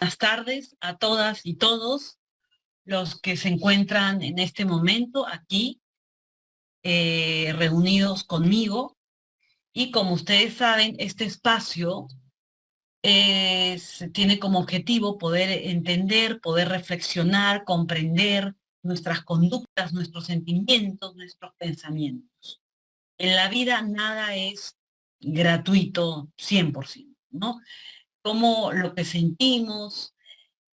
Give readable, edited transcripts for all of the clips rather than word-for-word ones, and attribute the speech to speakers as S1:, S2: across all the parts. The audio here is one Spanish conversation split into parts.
S1: Buenas tardes a todas y todos los que se encuentran en este momento aquí reunidos conmigo. Y como ustedes saben, este espacio tiene como objetivo poder entender, poder reflexionar, comprender nuestras conductas, nuestros sentimientos, nuestros pensamientos. En la vida nada es gratuito 100%, ¿no? Como lo que sentimos,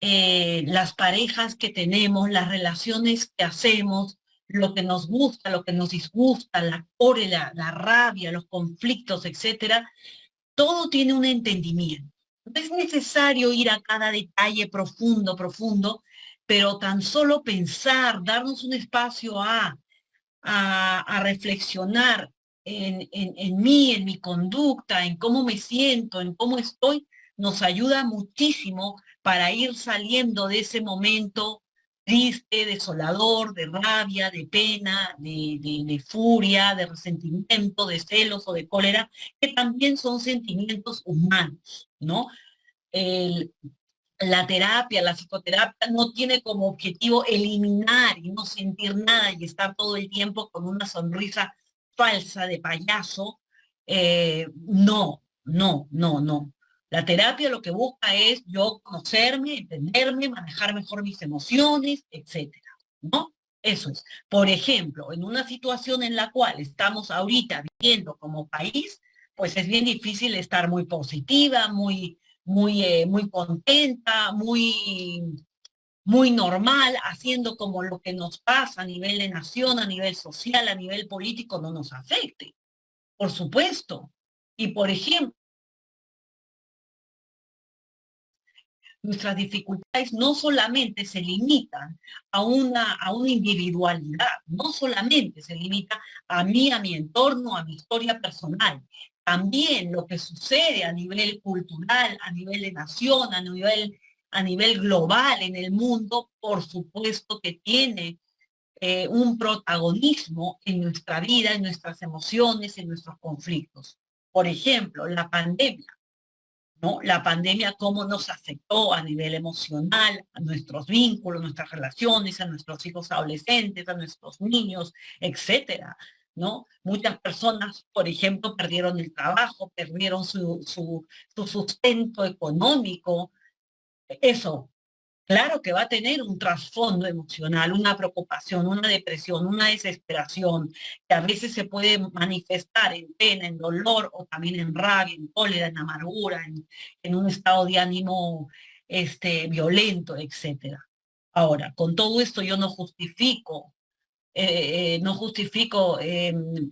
S1: las parejas que tenemos, las relaciones que hacemos, lo que nos gusta, lo que nos disgusta, la cólera, la rabia, los conflictos, etcétera, todo tiene un entendimiento. No es necesario ir a cada detalle profundo, profundo, pero tan solo pensar, darnos un espacio a reflexionar en mí, en mi conducta, en cómo me siento, en cómo estoy, nos ayuda muchísimo para ir saliendo de ese momento triste, desolador, de rabia, de pena, de furia, de resentimiento, de celos o de cólera, que también son sentimientos humanos, ¿no? El, la terapia, la psicoterapia no tiene como objetivo eliminar y no sentir nada y estar todo el tiempo con una sonrisa falsa de payaso. No, no, no, no. La terapia lo que busca es yo conocerme, entenderme, manejar mejor mis emociones, etcétera, ¿no? Eso es. Por ejemplo, en una situación en la cual estamos ahorita viviendo como país, pues es bien difícil estar muy positiva, muy contenta, muy normal, haciendo como lo que nos pasa a nivel de nación, a nivel social, a nivel político, no nos afecte, por supuesto. Y por ejemplo, nuestras dificultades no solamente se limitan a una individualidad, no solamente se limita a mí, a mi entorno, a mi historia personal. También lo que sucede a nivel cultural, a nivel de nación, a nivel global en el mundo, por supuesto que tiene un protagonismo en nuestra vida, en nuestras emociones, en nuestros conflictos. Por ejemplo, la pandemia, ¿no? La pandemia, cómo nos afectó a nivel emocional, a nuestros vínculos, nuestras relaciones, a nuestros hijos adolescentes, a nuestros niños, etcétera, ¿no? Muchas personas, por ejemplo, perdieron el trabajo, perdieron su sustento económico. Eso, claro que va a tener un trasfondo emocional, una preocupación, una depresión, una desesperación, que a veces se puede manifestar en pena, en dolor, o también en rabia, en cólera, en amargura, en un estado de ánimo violento, etcétera. Ahora, con todo esto yo no justifico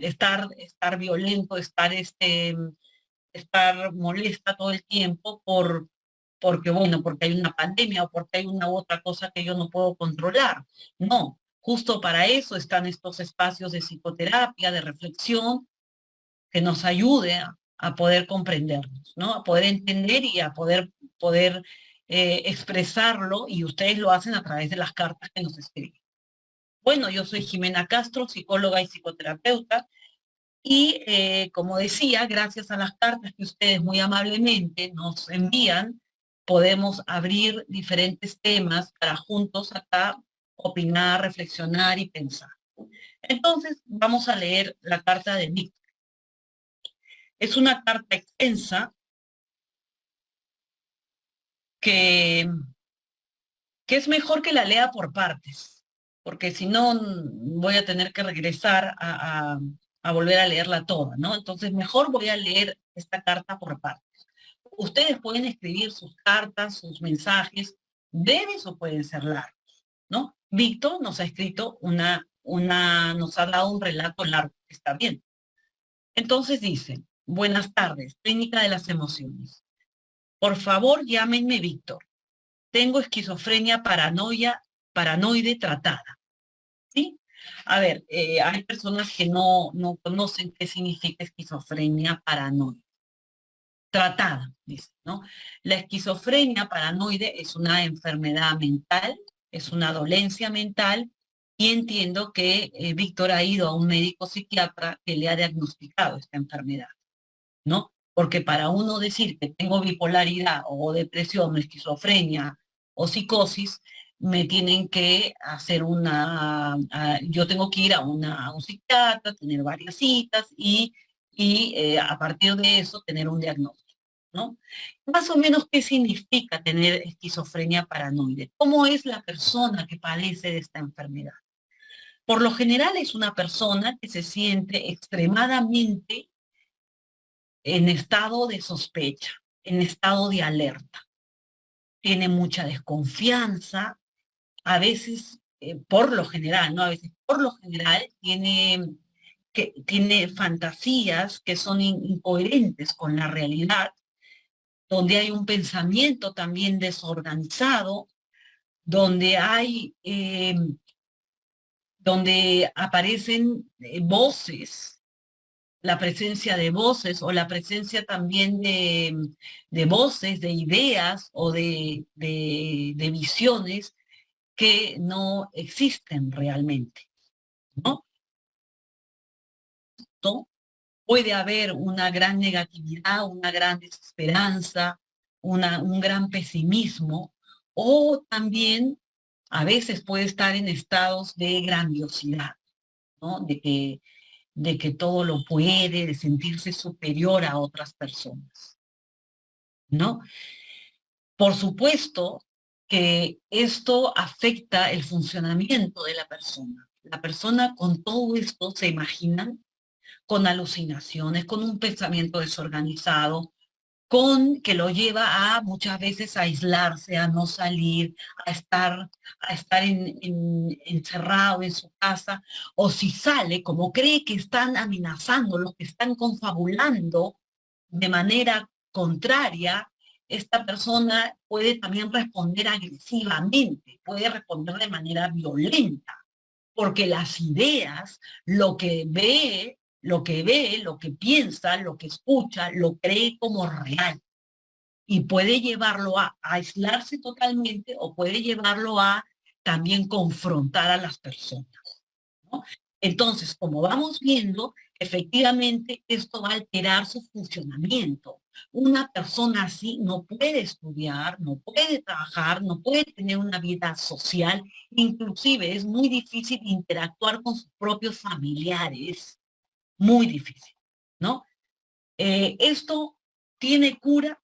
S1: estar violento, estar molesta todo el tiempo porque, bueno, porque hay una pandemia o porque hay una u otra cosa que yo no puedo controlar. No, justo para eso están estos espacios de psicoterapia, de reflexión, que nos ayude a poder comprendernos, ¿no? A poder entender y a poder expresarlo, y ustedes lo hacen a través de las cartas que nos escriben. Bueno, yo soy Jimena Castro, psicóloga y psicoterapeuta, y como decía, gracias a las cartas que ustedes muy amablemente nos envían, podemos abrir diferentes temas para juntos acá opinar, reflexionar y pensar. Entonces, vamos a leer la carta de Víctor. Es una carta extensa que, que es mejor que la lea por partes, porque si no voy a tener que regresar a volver a leerla toda, ¿no? Entonces, mejor voy a leer esta carta por partes. Ustedes pueden escribir sus cartas, sus mensajes, breves o pueden ser largos, ¿no? Víctor nos ha escrito nos ha dado un relato largo, está bien. Entonces dice, buenas tardes, clínica de las emociones. Por favor, llámenme Víctor. Tengo esquizofrenia paranoide tratada, ¿sí? A ver, hay personas que no conocen qué significa esquizofrenia paranoide. Tratada, dice, ¿no? La esquizofrenia paranoide es una enfermedad mental, es una dolencia mental, y entiendo que Víctor ha ido a un médico psiquiatra que le ha diagnosticado esta enfermedad, ¿no? Porque para uno decir que tengo bipolaridad o depresión, o esquizofrenia o psicosis, me tienen que hacer yo tengo que ir a un psiquiatra, tener varias citas y a partir de eso tener un diagnóstico, ¿no? Más o menos, ¿qué significa tener esquizofrenia paranoide? ¿Cómo es la persona que padece de esta enfermedad? Por lo general es una persona que se siente extremadamente en estado de sospecha, en estado de alerta. Tiene mucha desconfianza, a veces, por lo general, ¿no? A veces, por lo general, tiene fantasías que son incoherentes con la realidad, donde hay un pensamiento también desorganizado, donde donde aparecen voces, la presencia de voces o la presencia también de voces, de ideas o de visiones que no existen realmente, ¿no? ¿No? Puede haber una gran negatividad, una gran desesperanza, un gran pesimismo, o también a veces puede estar en estados de grandiosidad, ¿no? De que todo lo puede, de sentirse superior a otras personas, ¿no? Por supuesto que esto afecta el funcionamiento de la persona. La persona con todo esto se imagina con alucinaciones, con un pensamiento desorganizado, con que lo lleva a muchas veces a aislarse, a no salir, a estar encerrado en su casa, o si sale, como cree que están amenazando, los que están confabulando de manera contraria, esta persona puede también responder agresivamente, puede responder de manera violenta, porque las ideas, lo que piensa, lo que escucha, lo cree como real y puede llevarlo a aislarse totalmente o puede llevarlo a también confrontar a las personas, ¿no? Entonces, como vamos viendo, efectivamente esto va a alterar su funcionamiento. Una persona así no puede estudiar, no puede trabajar, no puede tener una vida social, inclusive es muy difícil interactuar con sus propios familiares, muy difícil, ¿no? Esto tiene cura,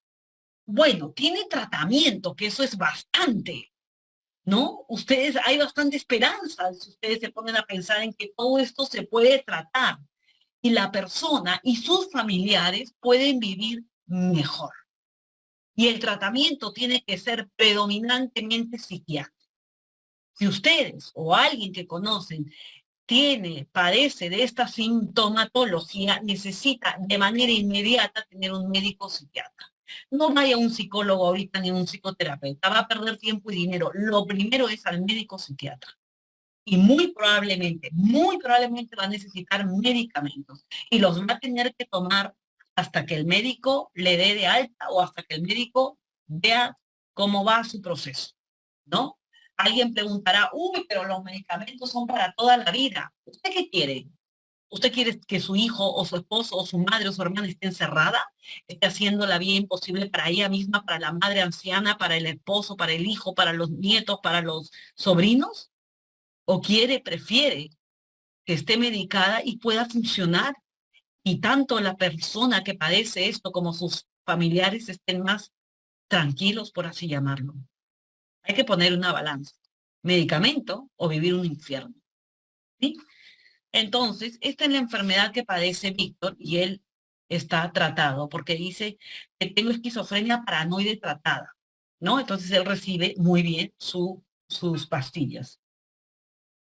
S1: bueno, tiene tratamiento, que eso es bastante, ¿no? Hay bastante esperanza si ustedes se ponen a pensar en que todo esto se puede tratar y la persona y sus familiares pueden vivir mejor. Y el tratamiento tiene que ser predominantemente psiquiátrico. Si ustedes o alguien que conocen padece de esta sintomatología, necesita de manera inmediata tener un médico psiquiatra. No vaya a un psicólogo ahorita ni a un psicoterapeuta, va a perder tiempo y dinero. Lo primero es al médico psiquiatra. Y muy probablemente va a necesitar medicamentos. Y los va a tener que tomar hasta que el médico le dé de alta o hasta que el médico vea cómo va su proceso, ¿no? Alguien preguntará, uy, pero los medicamentos son para toda la vida. ¿Usted qué quiere? ¿Usted quiere que su hijo o su esposo o su madre o su hermana esté encerrada? ¿Esté haciendo la vida imposible para ella misma, para la madre anciana, para el esposo, para el hijo, para los nietos, para los sobrinos? ¿O prefiere que esté medicada y pueda funcionar? Y tanto la persona que padece esto como sus familiares estén más tranquilos, por así llamarlo. Hay que poner una balanza. Medicamento o vivir un infierno. ¿Sí? Entonces, esta es la enfermedad que padece Víctor y él está tratado porque dice que tengo esquizofrenia paranoide tratada, ¿no? Entonces él recibe muy bien sus pastillas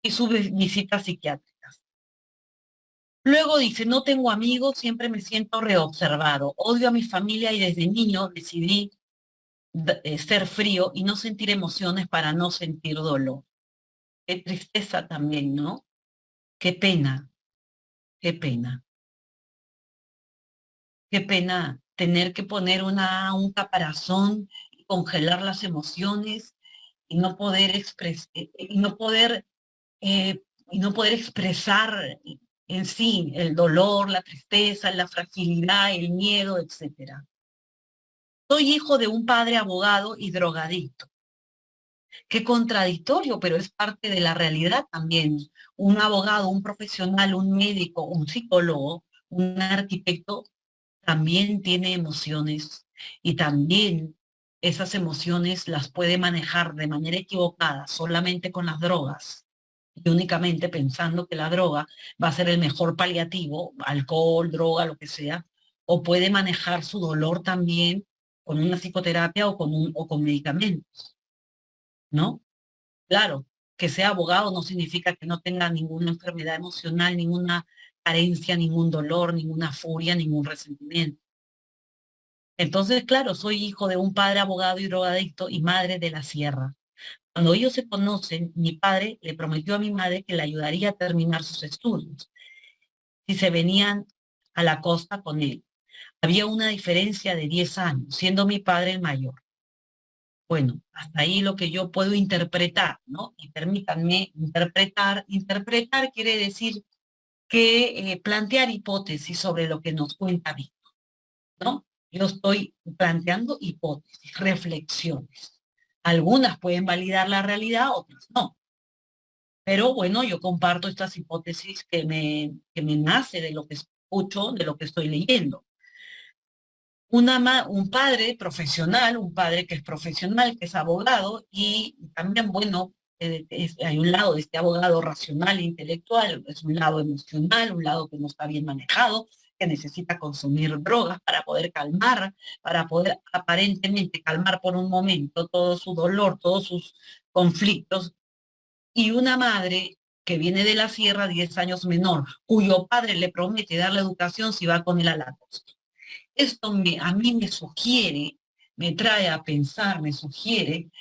S1: y sus visitas psiquiátricas. Luego dice, no tengo amigos, siempre me siento reobservado, odio a mi familia y desde niño decidí ser frío y no sentir emociones para no sentir dolor. Qué tristeza también, ¿no? Qué pena, qué pena. Qué pena tener que poner un caparazón, congelar las emociones y no poder y no poder expresar en sí, el dolor, la tristeza, la fragilidad, el miedo, etc. Soy hijo de un padre abogado y drogadicto. Qué contradictorio, pero es parte de la realidad también. Un abogado, un profesional, un médico, un psicólogo, un arquitecto también tiene emociones y también esas emociones las puede manejar de manera equivocada solamente con las drogas y únicamente pensando que la droga va a ser el mejor paliativo, alcohol, droga, lo que sea, o puede manejar su dolor también con una psicoterapia o con medicamentos, ¿no? Claro, que sea abogado no significa que no tenga ninguna enfermedad emocional, ninguna carencia, ningún dolor, ninguna furia, ningún resentimiento. Entonces, claro, soy hijo de un padre abogado y drogadicto y madre de la sierra. Cuando ellos se conocen, mi padre le prometió a mi madre que le ayudaría a terminar sus estudios si se venían a la costa con él. Había una diferencia de 10 años, siendo mi padre el mayor. Bueno, hasta ahí lo que yo puedo interpretar, ¿no? Y permítanme interpretar. Interpretar quiere decir que plantear hipótesis sobre lo que nos cuenta Víctor, ¿no? Yo estoy planteando hipótesis, reflexiones. Algunas pueden validar la realidad, otras no. Pero bueno, yo comparto estas hipótesis que me nace de lo que escucho, de lo que estoy leyendo. Un padre profesional, un padre que es profesional, que es abogado, y también, bueno, hay un lado de este abogado racional e intelectual, es un lado emocional, un lado que no está bien manejado, que necesita consumir drogas para poder calmar, para poder aparentemente calmar por un momento todo su dolor, todos sus conflictos, y una madre que viene de la sierra, 10 años menor, cuyo padre le promete dar la educación si va con él a la costa. A mí me sugiere, me trae a pensar, me sugiere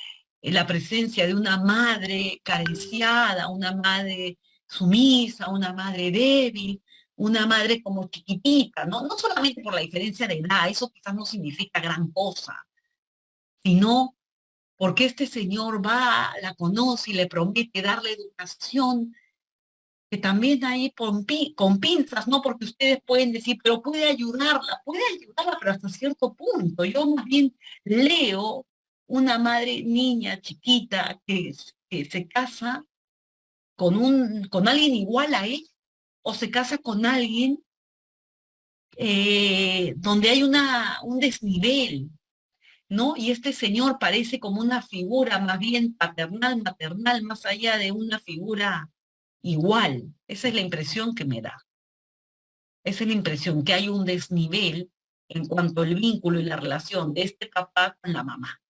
S1: la presencia de una madre carenciada, una madre sumisa, una madre débil, una madre como chiquitita, ¿no? No solamente por la diferencia de edad, eso quizás no significa gran cosa, sino porque este señor va, la conoce y le promete darle educación, que también ahí con pinzas, ¿no? Porque ustedes pueden decir, pero puede ayudarla, pero hasta cierto punto. Yo más bien leo una madre niña chiquita que se casa con alguien igual a él, o se casa con alguien donde hay un desnivel, ¿no? Y este señor parece como una figura más bien paternal, maternal, más allá de una figura igual. Esa es la impresión que me da. Esa es la impresión, que hay un desnivel en cuanto al vínculo y la relación de este papá con la mamá.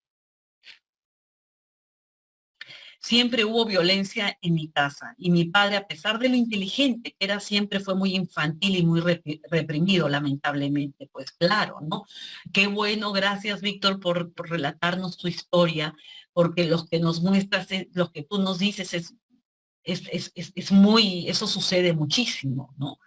S1: Siempre hubo violencia en mi casa y mi padre, a pesar de lo inteligente que era, siempre fue muy infantil y muy reprimido, lamentablemente. Pues claro, ¿no? Qué bueno, gracias Víctor por relatarnos tu historia, porque lo que nos muestras, lo que tú nos dices es muy, eso sucede muchísimo, ¿no?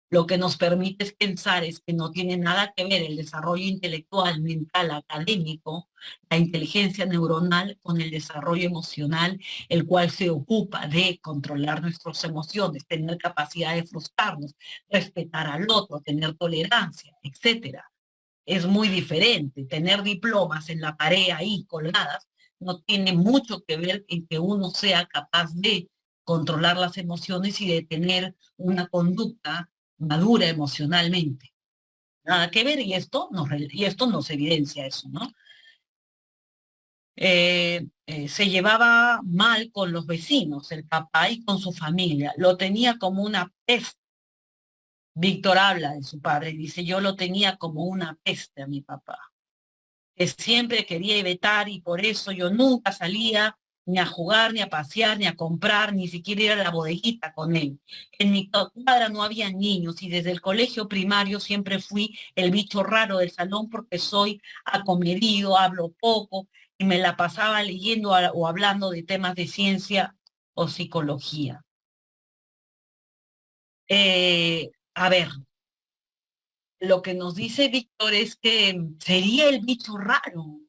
S1: Lo que nos permite es pensar es que no tiene nada que ver el desarrollo intelectual, mental, académico, la inteligencia neuronal con el desarrollo emocional, el cual se ocupa de controlar nuestras emociones, tener capacidad de frustrarnos, respetar al otro, tener tolerancia, etcétera. Es muy diferente. Tener diplomas en la pared ahí colgadas no tiene mucho que ver en que uno sea capaz de controlar las emociones y de tener una conducta madura emocionalmente. Nada que ver, y esto nos evidencia eso, ¿no? Se llevaba mal con los vecinos, el papá, y con su familia. Lo tenía como una peste. Víctor habla de su padre y dice, yo lo tenía como una peste a mi papá, que siempre quería evitar, y por eso yo nunca salía ni a jugar, ni a pasear, ni a comprar, ni siquiera ir a la bodeguita con él. En mi cuadra no había niños y desde el colegio primario siempre fui el bicho raro del salón porque soy acomedido, hablo poco y me la pasaba leyendo o hablando de temas de ciencia o psicología. A ver, lo que nos dice Víctor es que sería el bicho raro,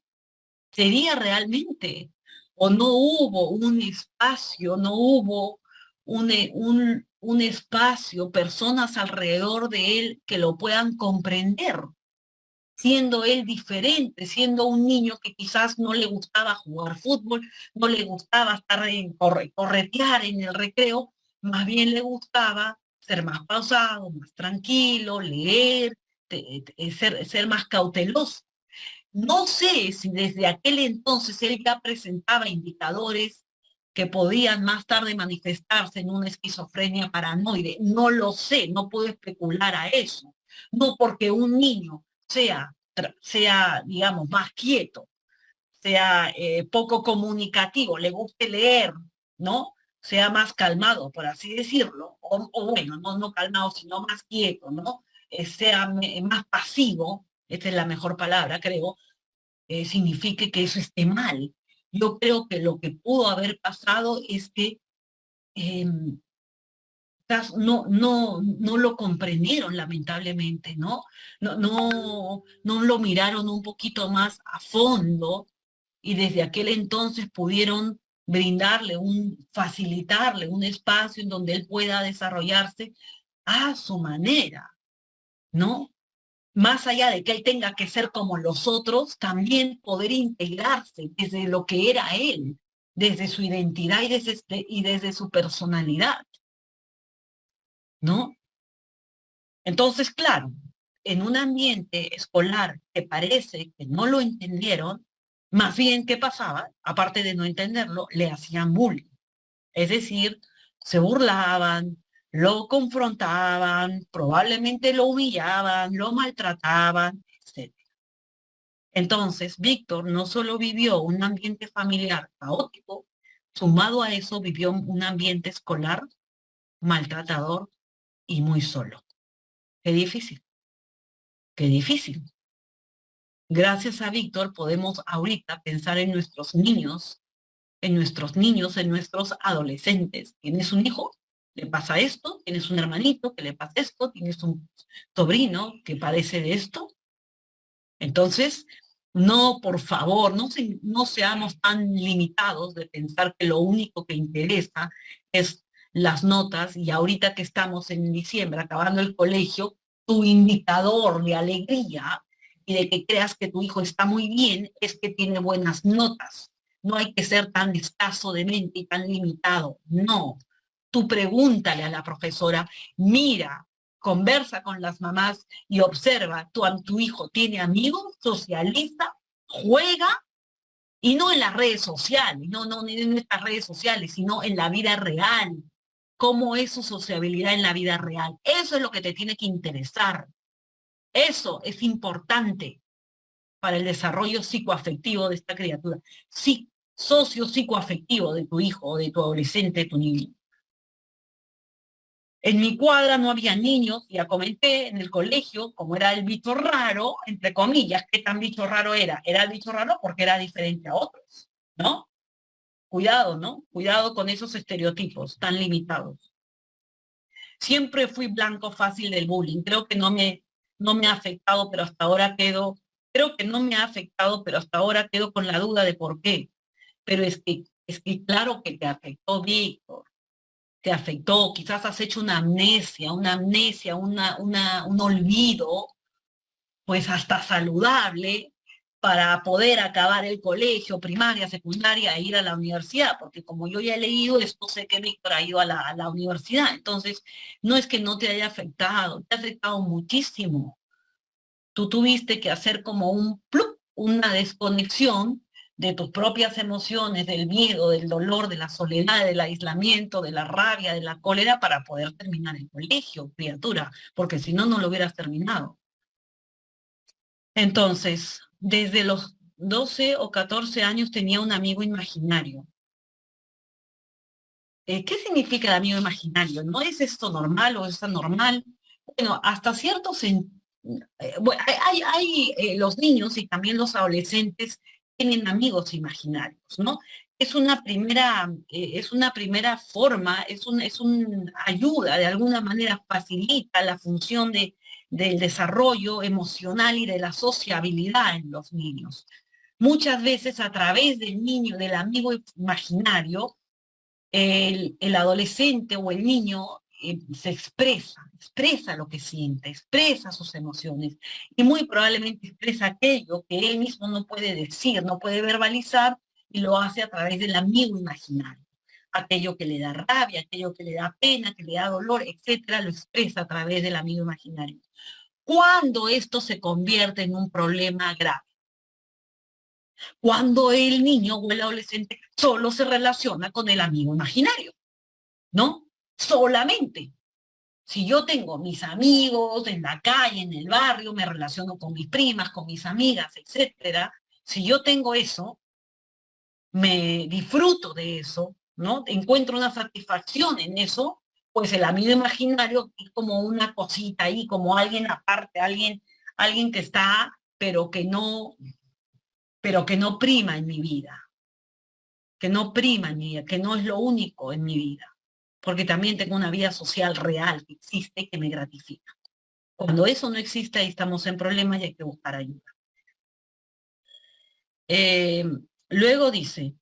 S1: sería realmente, o no hubo un espacio, no hubo un espacio, personas alrededor de él que lo puedan comprender, siendo él diferente, siendo un niño que quizás no le gustaba jugar fútbol, no le gustaba estar corretear en el recreo, más bien le gustaba ser más pausado, más tranquilo, leer, ser más cauteloso. No sé si desde aquel entonces él ya presentaba indicadores que podían más tarde manifestarse en una esquizofrenia paranoide. No lo sé, no puedo especular a eso. No porque un niño sea digamos, más quieto, sea poco comunicativo, le guste leer, ¿no? Sea más calmado, por así decirlo, o bueno, no calmado, sino más quieto, ¿no? Sea más pasivo, esta es la mejor palabra, creo, signifique que eso esté mal. Yo creo que lo que pudo haber pasado es que eh, no lo comprendieron, lamentablemente, ¿no? No lo miraron un poquito más a fondo y desde aquel entonces pudieron facilitarle un espacio en donde él pueda desarrollarse a su manera, ¿no? Más allá de que él tenga que ser como los otros, también poder integrarse desde lo que era él, desde su identidad y desde su personalidad, ¿no? Entonces, claro, en un ambiente escolar que parece que no lo entendieron, más bien, ¿qué pasaba? Aparte de no entenderlo, le hacían bullying. Es decir, se burlaban, lo confrontaban, probablemente lo humillaban, lo maltrataban, etc. Entonces, Víctor no solo vivió un ambiente familiar caótico, sumado a eso vivió un ambiente escolar maltratador y muy solo. Qué difícil, qué difícil. Gracias a Víctor podemos ahorita pensar en nuestros adolescentes. ¿Tienes un hijo? ¿Le pasa esto? ¿Tienes un hermanito que le pasa esto? ¿Tienes un sobrino que padece de esto? Entonces, no, por favor, no seamos tan limitados de pensar que lo único que interesa es las notas y ahorita que estamos en diciembre, acabando el colegio, tu indicador de alegría y de que creas que tu hijo está muy bien es que tiene buenas notas. No hay que ser tan escaso de mente y tan limitado. No. Tú pregúntale a la profesora, mira, conversa con las mamás y observa, tu hijo tiene amigos, socializa, juega, y no en las redes sociales, no en estas redes sociales, sino en la vida real. ¿Cómo es su sociabilidad en la vida real? Eso es lo que te tiene que interesar. Eso es importante para el desarrollo psicoafectivo de esta criatura. Sí, socio-psicoafectivo de tu hijo, o de tu adolescente, de tu niño. En mi cuadra no había niños, ya comenté, en el colegio, como era el bicho raro, entre comillas, ¿qué tan bicho raro era? Era el bicho raro porque era diferente a otros, ¿no? Cuidado, ¿no? Cuidado con esos estereotipos tan limitados. Siempre fui blanco fácil del bullying. Creo que no me ha afectado, pero hasta ahora creo que no me ha afectado, pero hasta ahora quedo con la duda de por qué. Pero es que claro que te afectó, Víctor, te afectó, quizás has hecho un olvido, pues hasta saludable, para poder acabar el colegio, primaria, secundaria, e ir a la universidad, porque como yo ya he leído esto, sé que Víctor ha ido a la universidad, entonces no es que no te haya afectado, te ha afectado muchísimo. Tú tuviste que hacer como un plup, una desconexión de tus propias emociones, del miedo, del dolor, de la soledad, del aislamiento, de la rabia, de la cólera, para poder terminar el colegio, criatura, porque si no, no lo hubieras terminado. Entonces, desde los 12 o 14 años tenía un amigo imaginario. ¿Qué significa el amigo imaginario? ¿No es esto normal o es anormal? Bueno, hasta cierto sentido, bueno, los niños y también los adolescentes tienen amigos imaginarios, ¿no? Es una primera forma, es una ayuda, de alguna manera facilita la función del desarrollo emocional y de la sociabilidad en los niños. Muchas veces a través del niño, del amigo imaginario, el adolescente o el niño se expresa lo que siente, expresa sus emociones y muy probablemente expresa aquello que él mismo no puede decir, no puede verbalizar y lo hace a través del amigo imaginario. Aquello que le da rabia, aquello que le da pena, que le da dolor, etcétera, lo expresa a través del amigo imaginario. ¿Cuándo esto se convierte en un problema grave? Cuando el niño o el adolescente solo se relaciona con el amigo imaginario, ¿no? Solamente. Si yo tengo mis amigos en la calle, en el barrio, me relaciono con mis primas, con mis amigas, etcétera, si yo tengo eso, me disfruto de eso, ¿no? Encuentro una satisfacción en eso, pues el amigo imaginario es como una cosita ahí, como alguien aparte, alguien que está, pero que no prima en mi vida, que no prima en mi vida, que no es lo único en mi vida, porque también tengo una vida social real que existe y que me gratifica. Cuando eso no existe, ahí estamos en problemas y hay que buscar ayuda. Eh, Luego dice,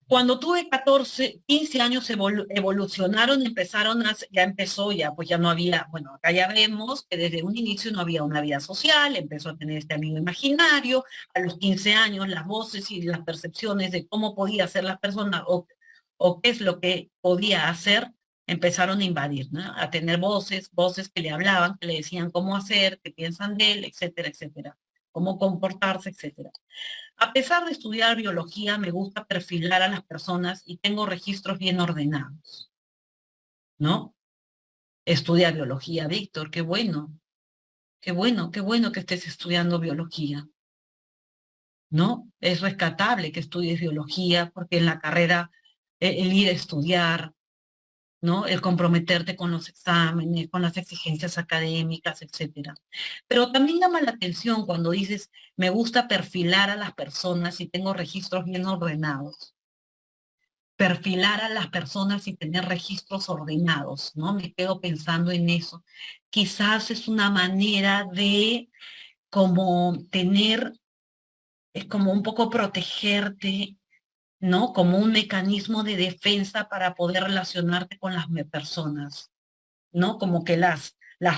S1: cuando tuve 14, 15 años evolucionaron, ya empezó, ya pues ya no había, bueno, acá ya vemos que desde un inicio no había una vida social, empezó a tener este amigo imaginario, a los 15 años las voces y las percepciones de cómo podía ser la persona o qué es lo que podía hacer, empezaron a invadir, ¿no? A tener voces que le hablaban, que le decían cómo hacer, qué piensan de él, etcétera, etcétera, cómo comportarse, etcétera. A pesar de estudiar biología, me gusta perfilar a las personas y tengo registros bien ordenados, ¿no? Estudia biología, Víctor, qué bueno, qué bueno, qué bueno que estés estudiando biología, ¿no? Es rescatable que estudies biología porque en la carrera el ir a estudiar, ¿no? El comprometerte con los exámenes, con las exigencias académicas, etcétera. Pero también llama la atención cuando dices, me gusta perfilar a las personas y tengo registros bien ordenados. Perfilar a las personas y tener registros ordenados, ¿no? Me quedo pensando en eso. Quizás es una manera de como tener, es como un poco protegerte, ¿no? Como un mecanismo de defensa para poder relacionarte con las personas, ¿no? Como que las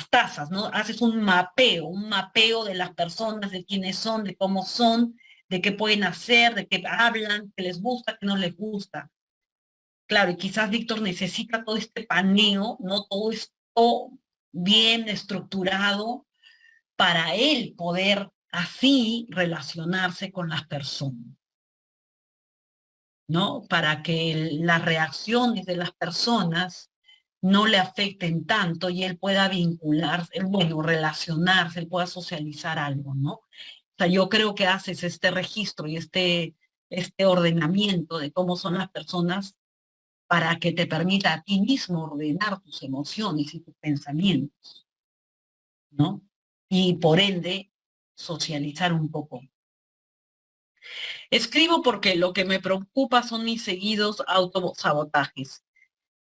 S1: tasas, ¿no? Haces un mapeo de las personas, de quiénes son, de cómo son, de qué pueden hacer, de qué hablan, qué les gusta, qué no les gusta. Claro, y quizás Víctor necesita todo este paneo, ¿no? Todo esto bien estructurado para él poder así relacionarse con las personas, ¿no? Para que las reacciones de las personas no le afecten tanto y él pueda vincularse, bueno, relacionarse, él pueda socializar algo, ¿no? O sea, yo creo que haces este registro y este ordenamiento de cómo son las personas para que te permita a ti mismo ordenar tus emociones y tus pensamientos, ¿no? Y por ende, socializar un poco. Escribo porque lo que me preocupa son mis seguidos autosabotajes,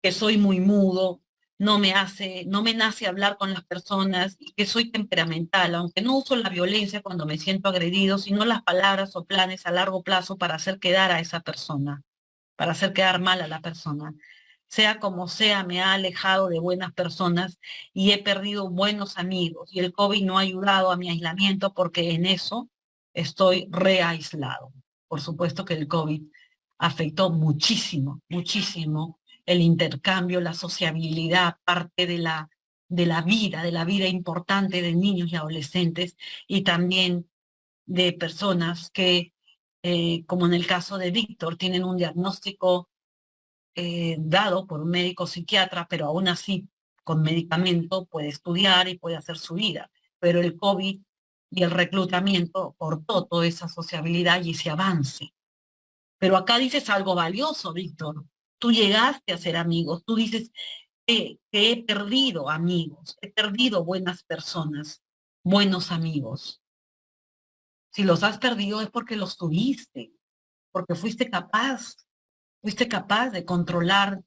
S1: que soy muy mudo, no me nace hablar con las personas y que soy temperamental, aunque no uso la violencia cuando me siento agredido, sino las palabras o planes a largo plazo para hacer quedar a esa persona, para hacer quedar mal a la persona. Sea como sea, me ha alejado de buenas personas y he perdido buenos amigos. Y el COVID no ha ayudado a mi aislamiento porque en eso estoy reaislado. Por supuesto que el COVID afectó muchísimo, muchísimo el intercambio, la sociabilidad, parte de la vida importante de niños y adolescentes y también de personas que, como en el caso de Víctor, tienen un diagnóstico dado por un médico psiquiatra, pero aún así con medicamento puede estudiar y puede hacer su vida. Pero el COVID y el reclutamiento cortó toda esa sociabilidad y ese avance. Pero acá dices algo valioso, Víctor. Tú llegaste a ser amigos, tú dices que he perdido amigos, he perdido buenas personas, buenos amigos. Si los has perdido es porque los tuviste, porque fuiste capaz de controlar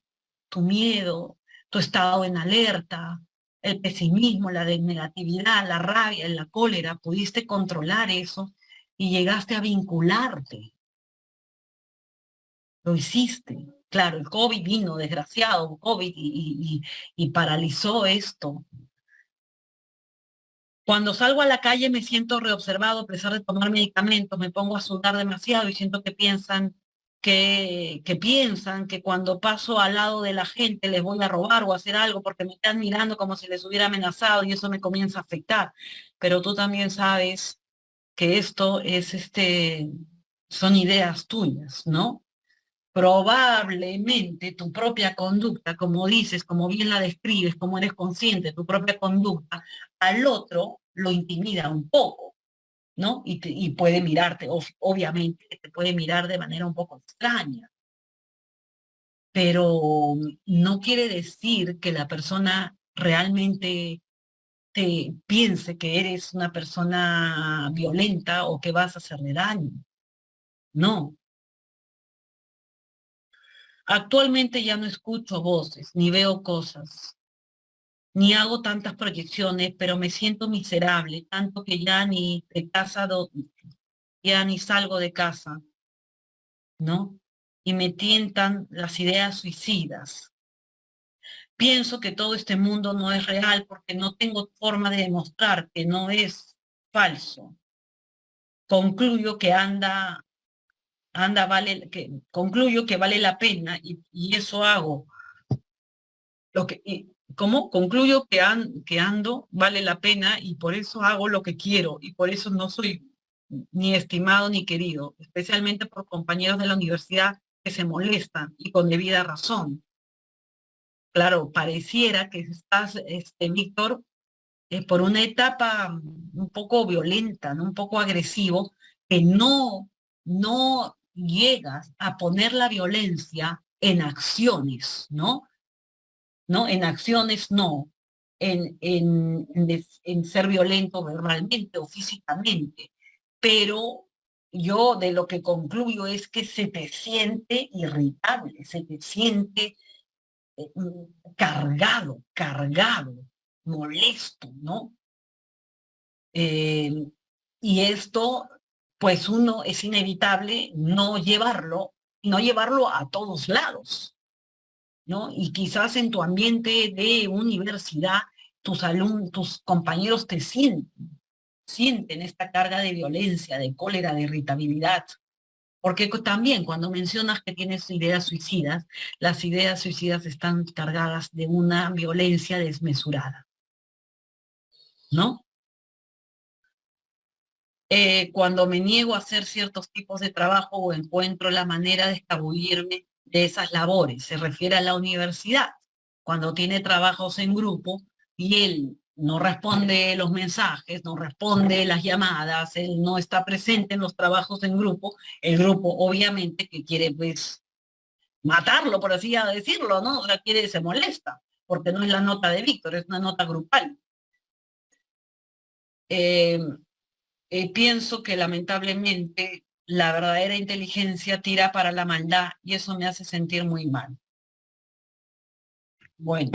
S1: tu miedo, tu estado en alerta, el pesimismo, la negatividad, la rabia, la cólera, pudiste controlar eso y llegaste a vincularte. Lo hiciste. Claro, el COVID vino, desgraciado, COVID, y paralizó esto. Cuando salgo a la calle me siento reobservado a pesar de tomar medicamentos, me pongo a sudar demasiado y siento que piensan que cuando paso al lado de la gente les voy a robar o a hacer algo porque me están mirando como si les hubiera amenazado y eso me comienza a afectar. Pero tú también sabes que esto es son ideas tuyas, ¿no? Probablemente tu propia conducta, como dices, como bien la describes, como eres consciente de tu propia conducta, al otro lo intimida un poco, ¿no? Y puede mirarte, obviamente, que te puede mirar de manera un poco extraña, pero no quiere decir que la persona realmente te piense que eres una persona violenta o que vas a hacerle daño. No. Actualmente ya no escucho voces, ni veo cosas, ni hago tantas proyecciones, pero me siento miserable, tanto que ya ni de casa, ya ni salgo de casa, ¿no? Y me tientan las ideas suicidas. Pienso que todo este mundo no es real porque no tengo forma de demostrar que no es falso. Concluyo que concluyo que vale la pena y eso hago. ¿Cómo? Concluyo que ando vale la pena y por eso hago lo que quiero y por eso no soy ni estimado ni querido, especialmente por compañeros de la universidad que se molestan y con debida razón. Claro, pareciera que estás, Víctor, por una etapa un poco violenta, ¿no? Un poco agresivo, que no llegas a poner la violencia en acciones, ¿no? ¿No? En acciones no, en ser violento verbalmente o físicamente, pero yo de lo que concluyo es que se te siente irritable, se te siente cargado, molesto, ¿no? Eh, y esto, pues uno es inevitable no llevarlo a todos lados, ¿no? Y quizás en tu ambiente de universidad, tus compañeros sienten esta carga de violencia, de cólera, de irritabilidad. Porque también cuando mencionas que tienes ideas suicidas, las ideas suicidas están cargadas de una violencia desmesurada, ¿no? Cuando me niego a hacer ciertos tipos de trabajo o encuentro la manera de escabullirme de esas labores, se refiere a la universidad, cuando tiene trabajos en grupo y él no responde los mensajes, no responde las llamadas, él no está presente en los trabajos en grupo, el grupo obviamente que quiere pues matarlo, por así decirlo, ¿no? O sea, se molesta, porque no es la nota de Víctor, es una nota grupal. Eh, Pienso que lamentablemente la verdadera inteligencia tira para la maldad y eso me hace sentir muy mal. Bueno,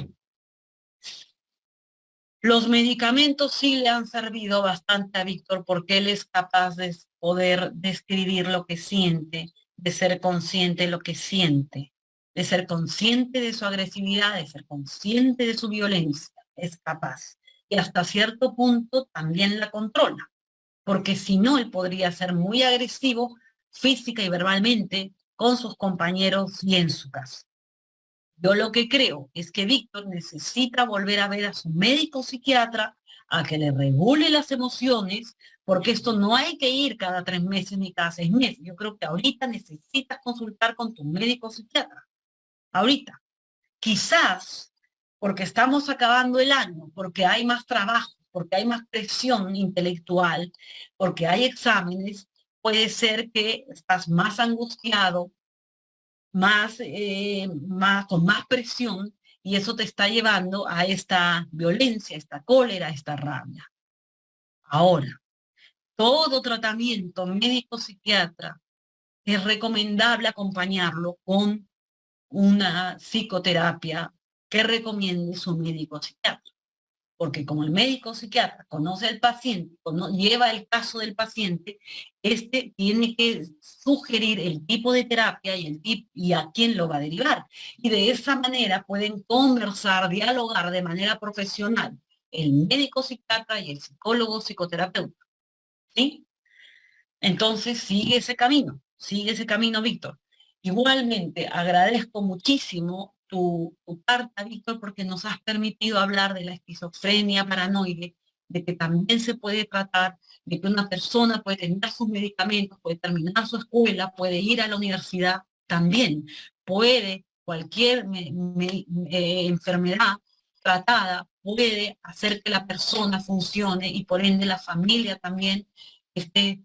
S1: los medicamentos sí le han servido bastante a Víctor porque él es capaz de poder describir lo que siente, de ser consciente de lo que siente, de ser consciente de su agresividad, de ser consciente de su violencia. Es capaz. Y hasta cierto punto también la controla, porque si no, él podría ser muy agresivo física y verbalmente con sus compañeros y en su casa. Yo lo que creo es que Víctor necesita volver a ver a su médico psiquiatra, a que le regule las emociones, porque esto no hay que ir cada 3 meses ni cada 6 meses. Yo creo que ahorita necesitas consultar con tu médico psiquiatra. Ahorita. Quizás porque estamos acabando el año, porque hay más trabajo, porque hay más presión intelectual, porque hay exámenes, puede ser que estás más angustiado, con más presión, y eso te está llevando a esta violencia, esta cólera, esta rabia. Ahora, todo tratamiento médico-psiquiatra es recomendable acompañarlo con una psicoterapia que recomiende su médico psiquiatra. porque como el médico psiquiatra conoce al paciente, lleva el caso del paciente, este tiene que sugerir el tipo de terapia y a quién lo va a derivar. Y de esa manera pueden conversar, dialogar de manera profesional el médico psiquiatra y el psicólogo psicoterapeuta, ¿sí? Entonces sigue ese camino, Víctor. Igualmente, agradezco muchísimo tu carta, Víctor, porque nos has permitido hablar de la esquizofrenia paranoide, de que también se puede tratar, de que una persona puede tener sus medicamentos, puede terminar su escuela, puede ir a la universidad, también puede cualquier enfermedad tratada, puede hacer que la persona funcione y por ende la familia también esté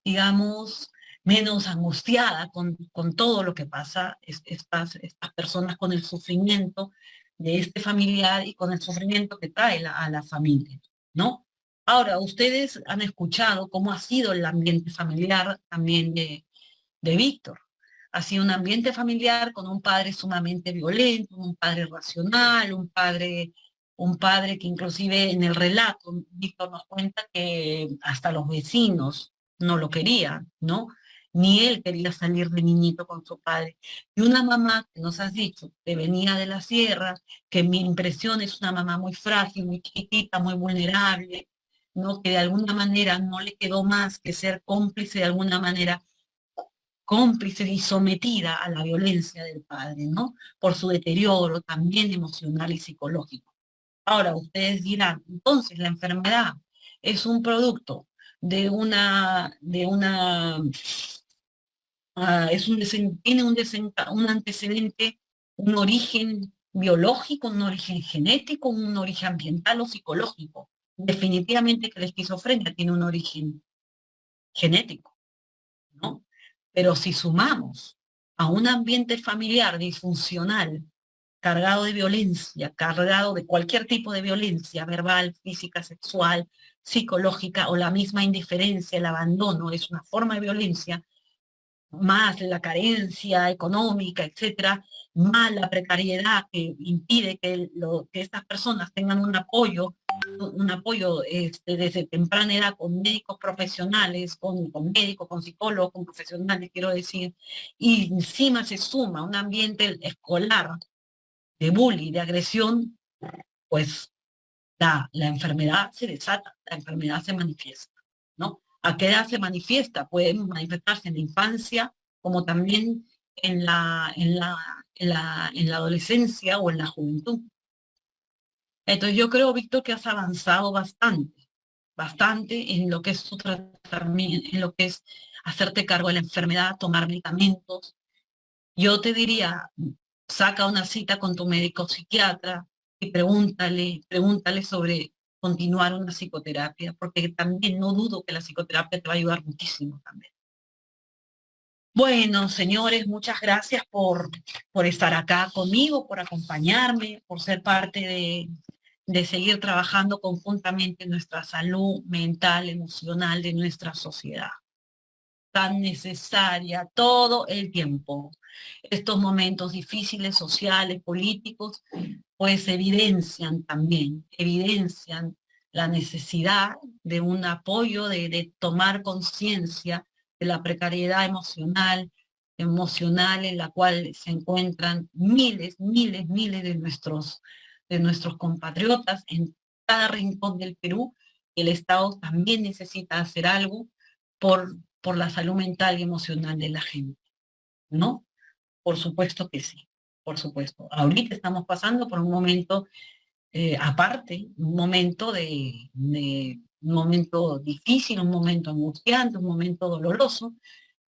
S1: digamos, menos angustiada con todo lo que pasa, estas personas con el sufrimiento de este familiar y con el sufrimiento que trae a la familia, ¿no? Ahora, ustedes han escuchado cómo ha sido el ambiente familiar también de Víctor. Ha sido un ambiente familiar con un padre sumamente violento, un padre racional, un padre que inclusive en el relato, Víctor nos cuenta que hasta los vecinos no lo querían, ¿no? Ni él quería salir de niñito con su padre. Y una mamá que nos has dicho, que venía de la sierra, que mi impresión es una mamá muy frágil, muy chiquitita, muy vulnerable, ¿no? Que de alguna manera no le quedó más que ser cómplice de alguna manera cómplice y sometida a la violencia del padre, ¿no? Por su deterioro también emocional y psicológico. Ahora, ustedes dirán, entonces la enfermedad es un producto tiene un antecedente, un origen biológico, un origen genético, un origen ambiental o psicológico. Definitivamente que la esquizofrenia tiene un origen genético, ¿no? Pero si sumamos a un ambiente familiar disfuncional, cargado de violencia, cargado de cualquier tipo de violencia, verbal, física, sexual, psicológica o la misma indiferencia, el abandono, es una forma de violencia, más la carencia económica, etcétera, más la precariedad que impide que estas personas tengan un apoyo desde temprana edad con médicos profesionales, con médicos, con psicólogos, con profesionales, quiero decir, y encima se suma un ambiente escolar de bullying, de agresión, pues la enfermedad se desata, la enfermedad se manifiesta, ¿no? ¿A qué edad se manifiesta? Puede manifestarse en la infancia, como también en la adolescencia o en la juventud. Entonces yo creo, Víctor, que has avanzado bastante en lo que es su tratamiento, en lo que es hacerte cargo de la enfermedad, tomar medicamentos. Yo te diría, saca una cita con tu médico psiquiatra y pregúntale sobre continuar una psicoterapia, porque también no dudo que la psicoterapia te va a ayudar muchísimo también. Bueno, señores, muchas gracias por estar acá conmigo, por acompañarme, por ser parte de seguir trabajando conjuntamente en nuestra salud mental, emocional de nuestra sociedad, tan necesaria todo el tiempo. Estos momentos difíciles, sociales, políticos, pues evidencian la necesidad de un apoyo, de tomar conciencia de la precariedad emocional en la cual se encuentran miles de nuestros compatriotas en cada rincón del Perú. El Estado también necesita hacer algo por la salud mental y emocional de la gente, ¿no? Por supuesto que sí, por supuesto. Ahorita estamos pasando por un momento aparte, un momento difícil, un momento angustiante, un momento doloroso,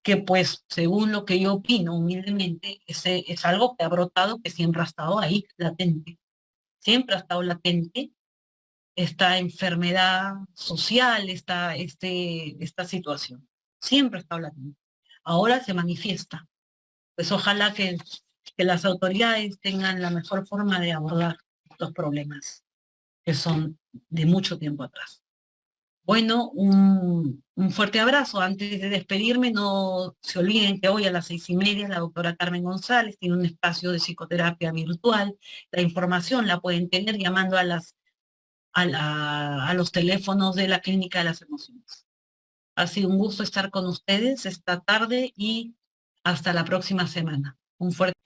S1: que pues según lo que yo opino humildemente, es algo que ha brotado, que siempre ha estado ahí, latente. Siempre ha estado latente esta enfermedad social, esta situación. Siempre ha estado latente. Ahora se manifiesta. Pues ojalá que las autoridades tengan la mejor forma de abordar los problemas que son de mucho tiempo atrás. Bueno, un fuerte abrazo. Antes de despedirme, no se olviden que hoy a las 6:30 la doctora Carmen González tiene un espacio de psicoterapia virtual. La información la pueden tener llamando a los teléfonos de la Clínica de las Emociones. Ha sido un gusto estar con ustedes esta tarde y hasta la próxima semana. Un fuerte